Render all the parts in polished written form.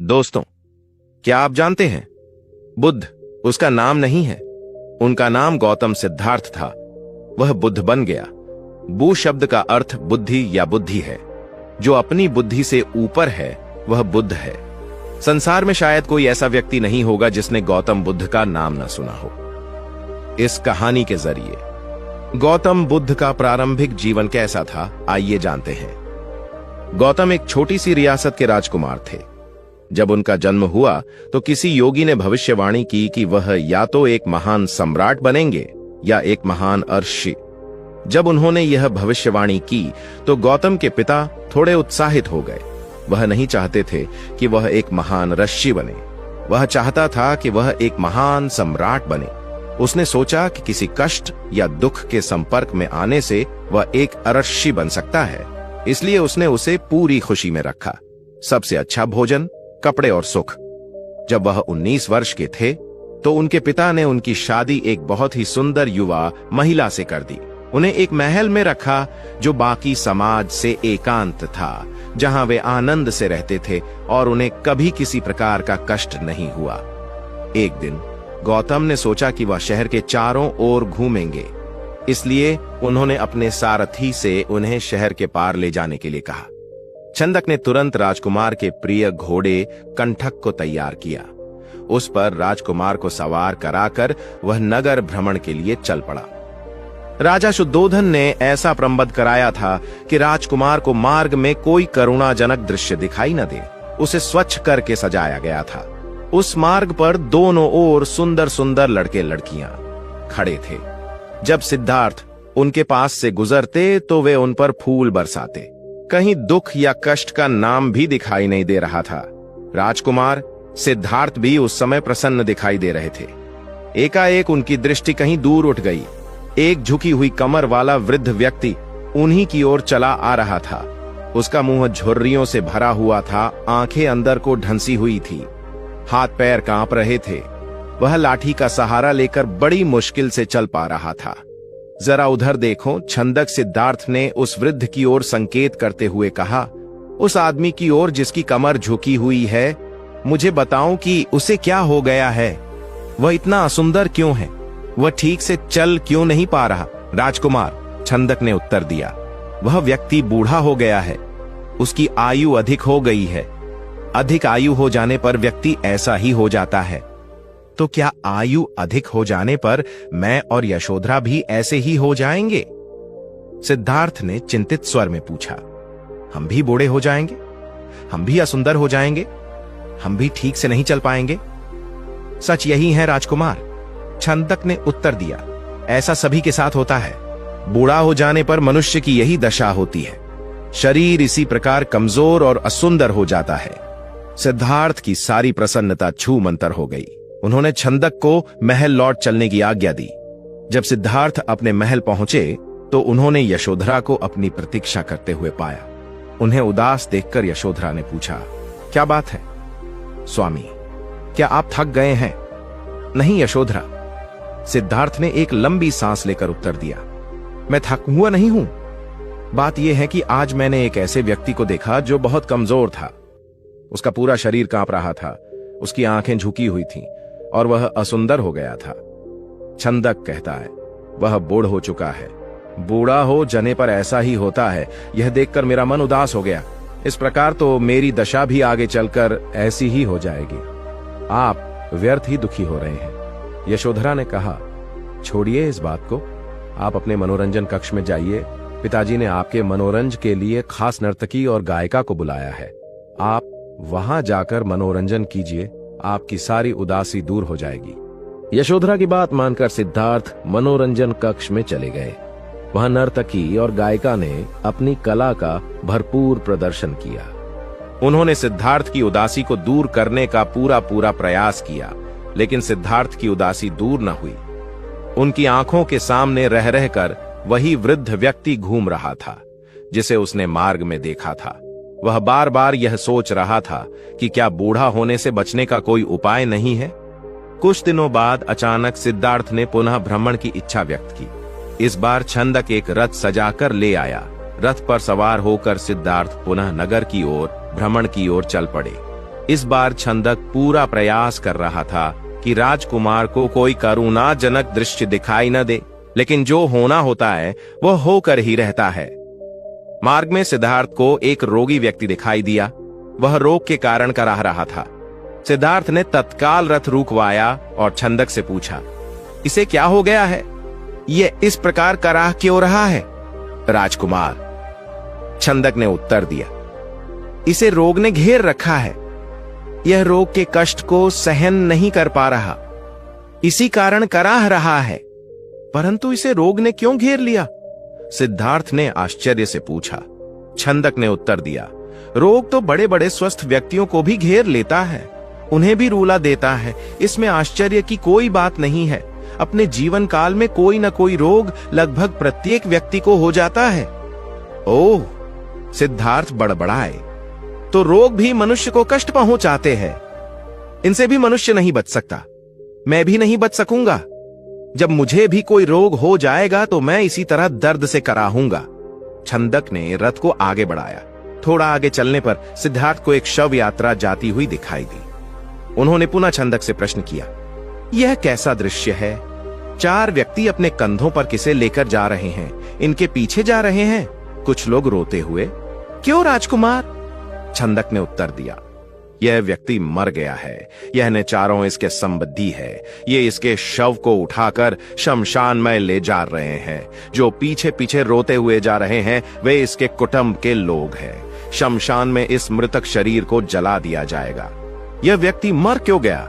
दोस्तों, क्या आप जानते हैं, बुद्ध उसका नाम नहीं है। उनका नाम गौतम सिद्धार्थ था। वह बुद्ध बन गया। बू शब्द का अर्थ बुद्धि या बुद्धि है। जो अपनी बुद्धि से ऊपर है वह बुद्ध है। संसार में शायद कोई ऐसा व्यक्ति नहीं होगा जिसने गौतम बुद्ध का नाम न सुना हो। इस कहानी के जरिए गौतम बुद्ध का प्रारंभिक जीवन कैसा था, आइए जानते हैं। गौतम एक छोटी सी रियासत के राजकुमार थे। जब उनका जन्म हुआ तो किसी योगी ने भविष्यवाणी की कि वह या तो एक महान सम्राट बनेंगे या एक महान ऋषि। जब उन्होंने यह भविष्यवाणी की तो गौतम के पिता थोड़े उत्साहित हो गए। वह नहीं चाहते थे कि वह एक महान ऋषि बने। वह चाहता था कि वह एक महान सम्राट बने। उसने सोचा कि किसी कष्ट या दुख के संपर्क में आने से वह एक ऋषि बन सकता है, इसलिए उसने उसे पूरी खुशी में रखा। सबसे अच्छा भोजन, कपड़े और सुख। जब वह 19 वर्ष के थे तो उनके पिता ने उनकी शादी एक बहुत ही सुंदर युवा महिला से कर दी। उन्हें एक महल में रखा जो बाकी समाज से एकांत था, जहां वे आनंद से रहते थे और उन्हें कभी किसी प्रकार का कष्ट नहीं हुआ। एक दिन गौतम ने सोचा कि वह शहर के चारों ओर घूमेंगे, इसलिए उन्होंने अपने सारथी से उन्हें शहर के पार ले जाने के लिए कहा। छंदक ने तुरंत राजकुमार के प्रिय घोड़े कंठक को तैयार किया। उस पर राजकुमार को सवार कराकर वह नगर भ्रमण के लिए चल पड़ा। राजा शुद्धोधन ने ऐसा प्रबंध कराया था कि राजकुमार को मार्ग में कोई करुणाजनक दृश्य दिखाई न दे। उसे स्वच्छ करके सजाया गया था। उस मार्ग पर दोनों ओर सुंदर सुंदर लड़के लड़कियां खड़े थे। जब सिद्धार्थ उनके पास से गुजरते तो वे उन पर फूल बरसाते। कहीं दुख या कष्ट का नाम भी दिखाई नहीं दे रहा था। राजकुमार सिद्धार्थ भी उस समय प्रसन्न दिखाई दे रहे थे। एकाएक उनकी दृष्टि कहीं दूर उठ गई। एक झुकी हुई कमर वाला वृद्ध व्यक्ति उन्हीं की ओर चला आ रहा था। उसका मुंह झुर्रियों से भरा हुआ था, आंखें अंदर को ढंसी हुई थी, हाथ पैर कांप रहे थे। वह लाठी का सहारा लेकर बड़ी मुश्किल से चल पा रहा था। जरा उधर देखो, छंदक सिद्धार्थ ने उस वृद्ध की ओर संकेत करते हुए कहा। उस आदमी की ओर जिसकी कमर झुकी हुई है, मुझे बताओ कि उसे क्या हो गया है? वह इतना असुंदर क्यों है? वह ठीक से चल क्यों नहीं पा रहा? राजकुमार, छंदक ने उत्तर दिया, वह व्यक्ति बूढ़ा हो गया है। उसकी आयु अधिक हो गई है। अधिक आयु हो जाने पर व्यक्ति ऐसा ही हो जाता है। तो क्या आयु अधिक हो जाने पर मैं और यशोधरा भी ऐसे ही हो जाएंगे? सिद्धार्थ ने चिंतित स्वर में पूछा। हम भी बूढ़े हो जाएंगे? हम भी असुंदर हो जाएंगे? हम भी ठीक से नहीं चल पाएंगे? सच यही है राजकुमार, छंदक ने उत्तर दिया। ऐसा सभी के साथ होता है। बूढ़ा हो जाने पर मनुष्य की यही दशा होती है। शरीर इसी प्रकार कमजोर और असुंदर हो जाता है। सिद्धार्थ की सारी प्रसन्नता छू मंतर हो गई। उन्होंने छंदक को महल लौट चलने की आज्ञा दी। जब सिद्धार्थ अपने महल पहुंचे तो उन्होंने यशोधरा को अपनी प्रतीक्षा करते हुए पाया। उन्हें उदास देखकर यशोधरा ने पूछा, क्या बात है स्वामी, क्या आप थक गए हैं? नहीं यशोधरा, सिद्धार्थ ने एक लंबी सांस लेकर उत्तर दिया, मैं थका हुआ नहीं हूं। बात यह है कि आज मैंने एक ऐसे व्यक्ति को देखा जो बहुत कमजोर था। उसका पूरा शरीर कांप रहा था, उसकी आंखें झुकी हुई थीं और वह असुंदर हो गया था। छंदक कहता है, वह बूढ़ हो चुका है। बूढ़ा हो जाने पर ऐसा ही होता है। यह देखकर मेरा मन उदास हो गया। इस प्रकार तो मेरी दशा भी आगे चलकर ऐसी ही हो जाएगी। आप व्यर्थ ही दुखी हो रहे हैं। यशोधरा ने कहा, छोड़िए इस बात को, आप अपने मनोरंजन कक्ष में जाइए। पिताजी ने आपके मनोरंजन के लिए खास नर्तकी और गायिका को बुलाया है। आप वहां जाकर मनोरंजन कीजिए, आपकी सारी उदासी दूर हो जाएगी। यशोधरा की बात मानकर सिद्धार्थ मनोरंजन कक्ष में चले गए। वहां नर्तकी और गायिका ने अपनी कला का भरपूर प्रदर्शन किया। उन्होंने सिद्धार्थ की उदासी को दूर करने का पूरा प्रयास किया, लेकिन सिद्धार्थ की उदासी दूर न हुई। उनकी आंखों के सामने रह रहकर वही वृद्ध व्यक्ति घूम रहा था जिसे उसने मार्ग में देखा था। वह बार बार यह सोच रहा था कि क्या बूढ़ा होने से बचने का कोई उपाय नहीं है। कुछ दिनों बाद अचानक सिद्धार्थ ने पुनः भ्रमण की इच्छा व्यक्त की। इस बार छंदक एक रथ सजाकर ले आया। रथ पर सवार होकर सिद्धार्थ पुनः नगर की ओर भ्रमण की ओर चल पड़े। इस बार छंदक पूरा प्रयास कर रहा था कि राजकुमार को कोई करुणाजनक दृश्य दिखाई न दे, लेकिन जो होना होता है वह होकर ही रहता है। मार्ग में सिद्धार्थ को एक रोगी व्यक्ति दिखाई दिया। वह रोग के कारण कराह रहा था। सिद्धार्थ ने तत्काल रथ रुकवाया और छंदक से पूछा, इसे क्या हो गया है? ये इस प्रकार कराह क्यों रहा है? राजकुमार, छंदक ने उत्तर दिया, इसे रोग ने घेर रखा है। यह रोग के कष्ट को सहन नहीं कर पा रहा, इसी कारण कराह रहा है। परंतु इसे रोग ने क्यों घेर लिया? सिद्धार्थ ने आश्चर्य से पूछा। छंदक ने उत्तर दिया, रोग तो बड़े बड़े स्वस्थ व्यक्तियों को भी घेर लेता है, उन्हें भी रूला देता है। इसमें आश्चर्य की कोई बात नहीं है। अपने जीवन काल में कोई न कोई रोग लगभग प्रत्येक व्यक्ति को हो जाता है। ओह, सिद्धार्थ बड़बड़ाए, तो रोग भी मनुष्य को कष्ट पहुंचाते हैं। इनसे भी मनुष्य नहीं बच सकता, मैं भी नहीं बच सकूंगा। जब मुझे भी कोई रोग हो जाएगा तो मैं इसी तरह दर्द से कराहूंगा। छंदक ने रथ को आगे बढ़ाया। थोड़ा आगे चलने पर सिद्धार्थ को एक शव यात्रा जाती हुई दिखाई दी। उन्होंने पुनः छंदक से प्रश्न किया, यह कैसा दृश्य है? 4 व्यक्ति अपने कंधों पर किसे लेकर जा रहे हैं, इनके पीछे जा रहे हैं। कुछ लोग रोते हुए। क्यों राजकुमार? छंदक ने उत्तर दिया, यह व्यक्ति मर गया है। यह ने चारों इसके संबंधी है। ये इसके शव को उठाकर शमशान में ले जा रहे हैं। जो पीछे पीछे रोते हुए जा रहे हैं वे इसके कुटुंब के लोग हैं। शमशान में इस मृतक शरीर को जला दिया जाएगा। यह व्यक्ति मर क्यों गया?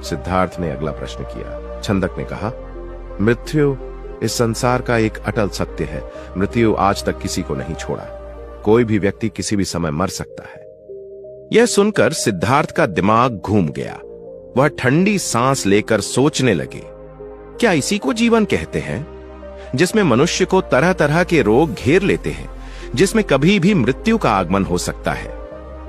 सिद्धार्थ ने अगला प्रश्न किया। छंदक ने कहा, मृत्यु इस संसार का एक अटल सत्य है। मृत्यु आज तक किसी को नहीं छोड़ा। कोई भी व्यक्ति किसी भी समय मर सकता है। यह सुनकर सिद्धार्थ का दिमाग घूम गया। वह ठंडी सांस लेकर सोचने लगे, क्या इसी को जीवन कहते हैं, जिसमें मनुष्य को तरह तरह के रोग घेर लेते हैं, जिसमें कभी भी मृत्यु का आगमन हो सकता है।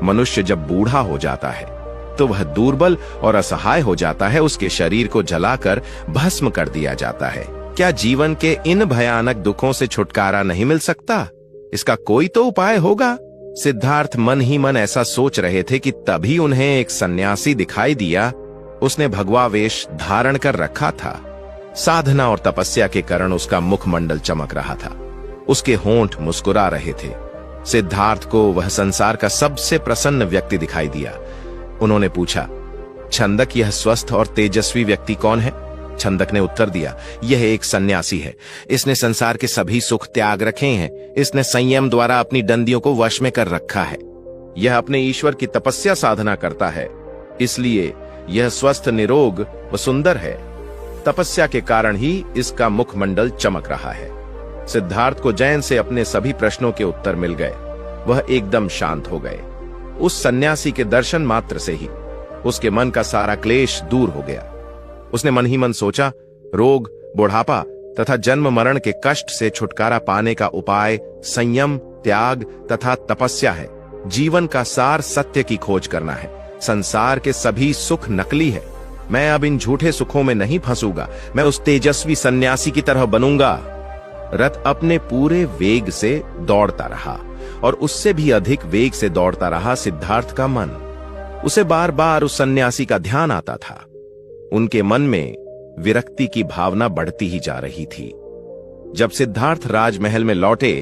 मनुष्य जब बूढ़ा हो जाता है तो वह दुर्बल और असहाय हो जाता है। उसके शरीर को जलाकर भस्म कर दिया जाता है। क्या जीवन के इन भयानक दुखों से छुटकारा नहीं मिल सकता? इसका कोई तो उपाय होगा। सिद्धार्थ मन ही मन ऐसा सोच रहे थे कि तभी उन्हें एक सन्यासी दिखाई दिया। उसने भगवा वेश धारण कर रखा था। साधना और तपस्या के कारण उसका मुखमंडल चमक रहा था। उसके होंठ मुस्कुरा रहे थे। सिद्धार्थ को वह संसार का सबसे प्रसन्न व्यक्ति दिखाई दिया। उन्होंने पूछा, छंदक, यह स्वस्थ और तेजस्वी व्यक्ति कौन है? छंदक ने उत्तर दिया, यह एक सन्यासी है। इसने संसार के सभी सुख त्याग रखे हैं। इसने संयम द्वारा अपनी डंडियों को वश में कर रखा है। यह अपने ईश्वर की तपस्या साधना करता है, इसलिए यह स्वस्थ, निरोग व सुंदर है। तपस्या के कारण ही इसका मुखमंडल चमक रहा है। सिद्धार्थ को जैन से अपने सभी प्रश्नों के उत्तर मिल गए। वह एकदम शांत हो गए। उस सन्यासी के दर्शन मात्र से ही उसके मन का सारा क्लेश दूर हो गया। उसने मन ही मन सोचा, रोग, बुढ़ापा तथा जन्म मरण के कष्ट से छुटकारा पाने का उपाय संयम, त्याग तथा तपस्या है। जीवन का सार सत्य की खोज करना है। संसार के सभी सुख नकली है। मैं अब इन झूठे सुखों में नहीं फंसूंगा। मैं उस तेजस्वी सन्यासी की तरह बनूंगा। रथ अपने पूरे वेग से दौड़ता रहा और उससे भी अधिक वेग से दौड़ता रहा सिद्धार्थ का मन। उसे बार बार उस सन्यासी का ध्यान आता था। उनके मन में विरक्ति की भावना बढ़ती ही जा रही थी। जब सिद्धार्थ राजमहल में लौटे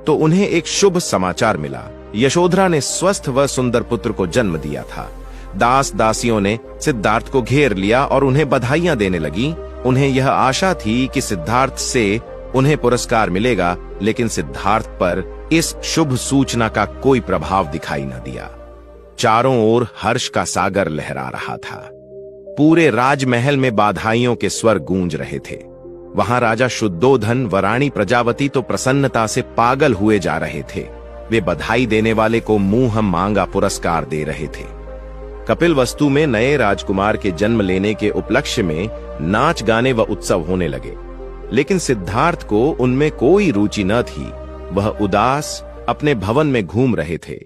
तो उन्हें एक शुभ समाचार मिला। यशोधरा ने स्वस्थ व सुंदर पुत्र को जन्म दिया था। दास दासियों ने सिद्धार्थ को घेर लिया और उन्हें बधाइयां देने लगी। उन्हें यह आशा थी कि सिद्धार्थ से उन्हें पुरस्कार मिलेगा, लेकिन सिद्धार्थ पर इस शुभ सूचना का कोई प्रभाव दिखाई न दिया। चारों ओर हर्ष का सागर लहरा रहा था। पूरे राजमहल में बधाइयों के स्वर गूंज रहे थे। वहां राजा शुद्धोधन व रानी प्रजावती तो प्रसन्नता से पागल हुए जा रहे थे। वे बधाई देने वाले को मुंह मांगा पुरस्कार दे रहे थे। कपिलवस्तु में नए राजकुमार के जन्म लेने के उपलक्ष्य में नाच गाने व उत्सव होने लगे, लेकिन सिद्धार्थ को उनमें कोई रुचि न थी। वह उदास अपने भवन में घूम रहे थे।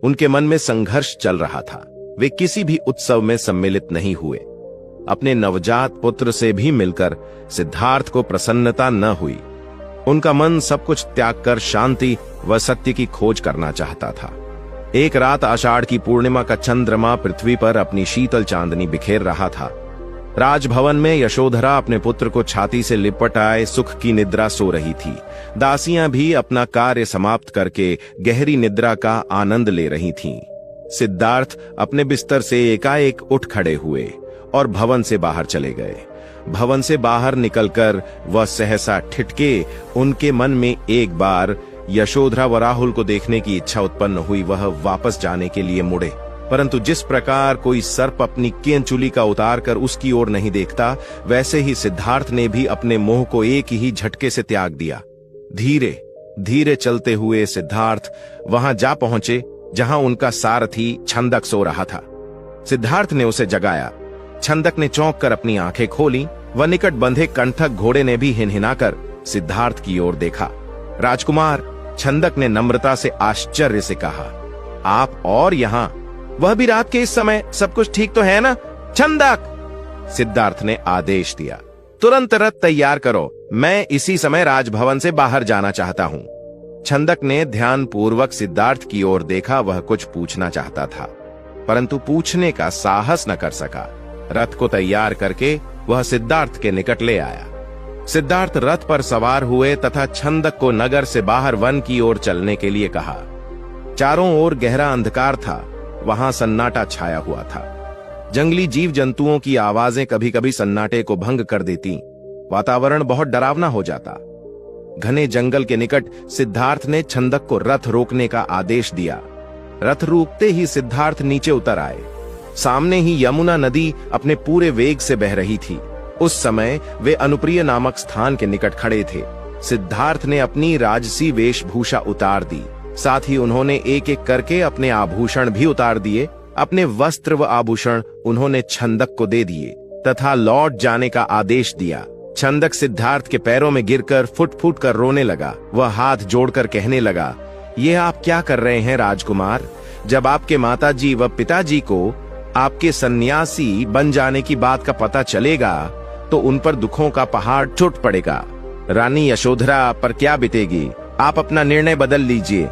उनके मन में संघर्ष चल रहा था। वे किसी भी उत्सव में सम्मिलित नहीं हुए। अपने नवजात पुत्र से भी मिलकर सिद्धार्थ को प्रसन्नता न हुई। उनका मन सब कुछ त्याग कर शांति व सत्य की खोज करना चाहता था। एक रात आषाढ़ की पूर्णिमा का चंद्रमा पृथ्वी पर अपनी शीतल चांदनी बिखेर रहा था। राजभवन में यशोधरा अपने पुत्र को छाती से लिपटाए सुख की निद्रा सो रही थी। दासियां भी अपना कार्य समाप्त करके गहरी निद्रा का आनंद ले रही थीं। सिद्धार्थ अपने बिस्तर से एकाएक उठ खड़े हुए और भवन से बाहर चले गए। भवन से बाहर निकलकर वह सहसा ठिठके। उनके मन में एक बार यशोधरा व राहुल को देखने की इच्छा उत्पन्न हुई। वह वापस जाने के लिए मुड़े, परंतु जिस प्रकार कोई सर्प अपनी केंचुली का उतार कर उसकी ओर नहीं देखता, वैसे ही सिद्धार्थ ने भी अपने मोह को एक ही झटके से त्याग दिया। धीरे धीरे चलते हुए सिद्धार्थ वहां जा पहुंचे जहां उनका सारथी छंदक सो रहा था। सिद्धार्थ ने उसे जगाया। छंदक ने चौंक कर अपनी आंखें खोली। वह निकट बंधे कंठक घोड़े ने भी हिनहिनाकर सिद्धार्थ की ओर देखा। राजकुमार, छंदक ने नम्रता से आश्चर्य से कहा, आप और यहां, वह भी रात के इस समय? सब कुछ ठीक तो है ना? छंदक! सिद्धार्थ ने आदेश दिया, तुरंत रथ तैयार करो, मैं इसी समय राजभवन से बाहर जाना चाहता हूं। छंदक ने ध्यानपूर्वक सिद्धार्थ की ओर देखा। वह कुछ पूछना चाहता था, परंतु पूछने का साहस न कर सका। रथ को तैयार करके वह सिद्धार्थ के निकट ले आया। सिद्धार्थ रथ पर सवार हुए तथा छंदक को नगर से बाहर वन की ओर चलने के लिए कहा। चारों ओर गहरा अंधकार था। वहां सन्नाटा छाया हुआ था। जंगली जीव जंतुओं की आवाजें कभी कभी सन्नाटे को भंग कर देती। वातावरण बहुत डरावना हो जाता। घने जंगल के निकट सिद्धार्थ ने छंदक को रथ रोकने का आदेश दिया। रथ रुकते ही सिद्धार्थ नीचे उतर आए। सामने ही यमुना नदी अपने पूरे वेग से बह रही थी। उस समय वे अनुप्रिय नामक स्थान के निकट खड़े थे। सिद्धार्थ ने अपनी राजसी वेशभूषा उतार दी। साथ ही उन्होंने एक एक करके अपने आभूषण भी उतार दिए। अपने वस्त्र व आभूषण उन्होंने छंदक को दे दिए तथा लौट जाने का आदेश दिया। छंदक सिद्धार्थ के पैरों में गिरकर फुट फुट कर रोने लगा। वह हाथ जोड़कर कहने लगा, ये आप क्या कर रहे हैं राजकुमार? जब आपके माताजी व पिताजी को आपके सन्यासी बन जाने की बात का पता चलेगा तो उन पर दुखों का पहाड़ टूट पड़ेगा। रानी यशोधरा पर क्या बीतेगी? आप अपना निर्णय बदल लीजिए,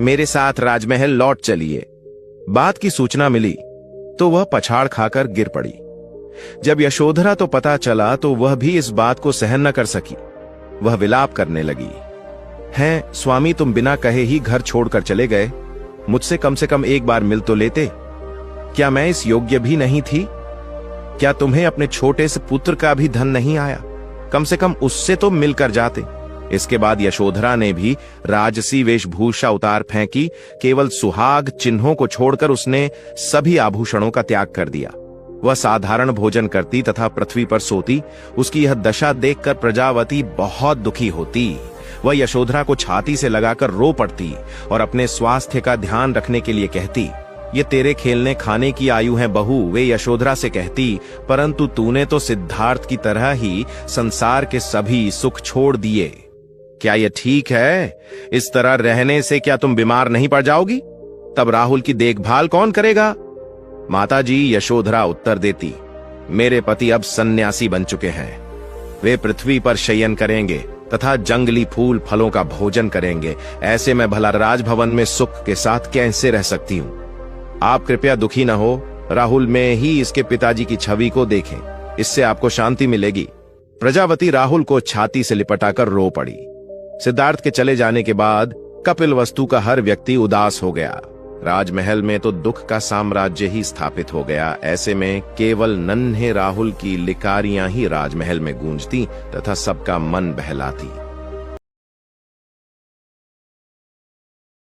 मेरे साथ राजमहल लौट चलिए। बात की सूचना मिली तो वह पछाड़ खाकर गिर पड़ी। जब यशोधरा तो पता चला तो वह भी इस बात को सहन न कर सकी। वह विलाप करने लगी, हैं स्वामी, तुम बिना कहे ही घर छोड़कर चले गए। मुझसे कम से कम एक बार मिल तो लेते। क्या मैं इस योग्य भी नहीं थी? क्या तुम्हें अपने छोटे से पुत्र का भी धन नहीं आया? कम से कम उससे तो मिलकर जाते। इसके बाद यशोधरा ने भी राजसी वेशभूषा उतार फेंकी। केवल सुहाग चिन्हों को छोड़कर उसने सभी आभूषणों का त्याग कर दिया। वह साधारण भोजन करती तथा पृथ्वी पर सोती। उसकी यह दशा देखकर प्रजावती बहुत दुखी होती। वह यशोधरा को छाती से लगाकर रो पड़ती और अपने स्वास्थ्य का ध्यान रखने के लिए कहती, ये तेरे खेलने खाने की आयु है बहू, वे यशोधरा से कहती, परंतु तूने तो सिद्धार्थ की तरह ही संसार के सभी सुख छोड़ दिए। क्या यह ठीक है? इस तरह रहने से क्या तुम बीमार नहीं पड़ जाओगी? तब राहुल की देखभाल कौन करेगा? माताजी, यशोधरा उत्तर देती, मेरे पति अब सन्यासी बन चुके हैं। वे पृथ्वी पर शयन करेंगे तथा जंगली फूल फलों का भोजन करेंगे। ऐसे में भला राजभवन में सुख के साथ कैसे रह सकती हूं? आप कृपया दुखी न हो। राहुल में ही इसके पिताजी की छवि को देखें, इससे आपको शांति मिलेगी। प्रजावती राहुल को छाती से लिपटाकर रो पड़ी। सिद्धार्थ के चले जाने के बाद कपिलवस्तु का हर व्यक्ति उदास हो गया। राजमहल में तो दुख का साम्राज्य ही स्थापित हो गया। ऐसे में केवल नन्हे राहुल की लिकारियां ही राजमहल में गूंजती तथा सबका मन बहलाती।